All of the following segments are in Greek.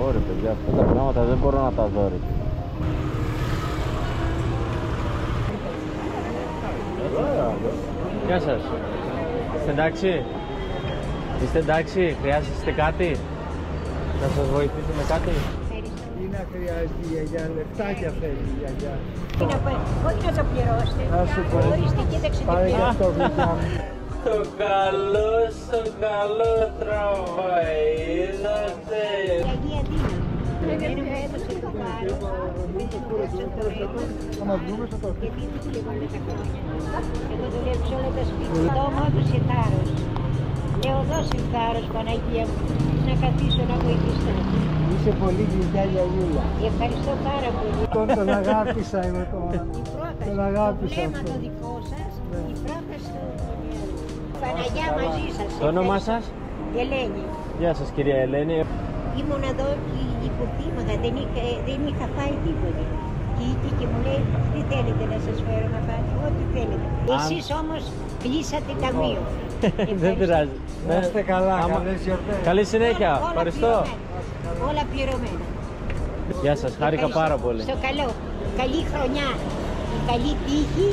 Ωραία παιδιά, αυτά τα πράγματα δεν μπορώ να τα δω ρε. Γεια σας. Είστε εντάξει? Είστε εντάξει? Χρειάζεστε κάτι? Να σας βοηθήσω με κάτι? Τι να χρειάζεται η γιαγιά, λεφτάκια θέλει η γιαγιά. Όχι να το πληρώσετε. Να σου πω, Ορίστε, κοίταξε τι πάρε και πληρώνει. αυτό γλυκιά μου. Το καλό τραβάει, είδατε. Η Αγία δίνει. Εμένα μου έδωσε το πάρο, με το κουράσιο το έργο. Θα μας βρούμε στο το. Γιατί δεν δουλεύω όλα τα χρόνια. Εγώ δουλεύω σε όλα τα σπίτια. Το μου έδωσε θάρρος. Λέω δώσε θάρρος Παναγία μου, να καθίσω να βοηθήσω. Είσαι πολύ γλυκιά γιαγιούλα. Ευχαριστώ πάρα πολύ. Τον αγάπησα εγώ τώρα. Η πρόταση, Τον το αγάπησα βλέμμα αυτό. το δικό σας, η πρόταση του Παναγιά μαζί σας. Το όνομά σας? Ελένη. Γεια σας κυρία Ελένη. Ήμουν εδώ και υποθύμαγα, δεν είχα φάει τίποτα. Και ήρθε και μου λέει, τι θέλετε να σας φέρω να φάτε, ό,τι θέλετε. Εσείς όμως κλείσατε ταμείο. Δεν πειράζει. Να είστε καλά, Άμα- καλές γιορτές. Καλή συνέχεια. Ευχαριστώ. Όλα πληρωμένα. Γεια σας, χάρηκα Ευχαριστώ. πάρα πολύ. Στο καλό. Καλή χρονιά. Καλή τύχη.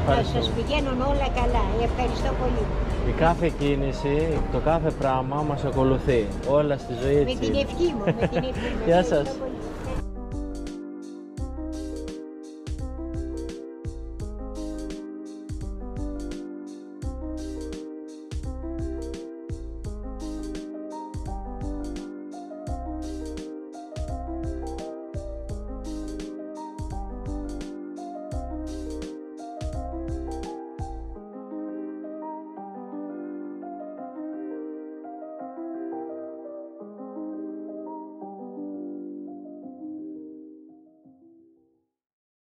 Να Ευχαριστώ. σας πηγαίνουν όλα καλά. Ευχαριστώ πολύ. Η κάθε κίνηση, το κάθε πράγμα μας ακολουθεί. Όλα στη ζωή Με έτσι. την ευχή μου. Με την ευχή μου. Γεια Ευχαριστώ σας. πολύ.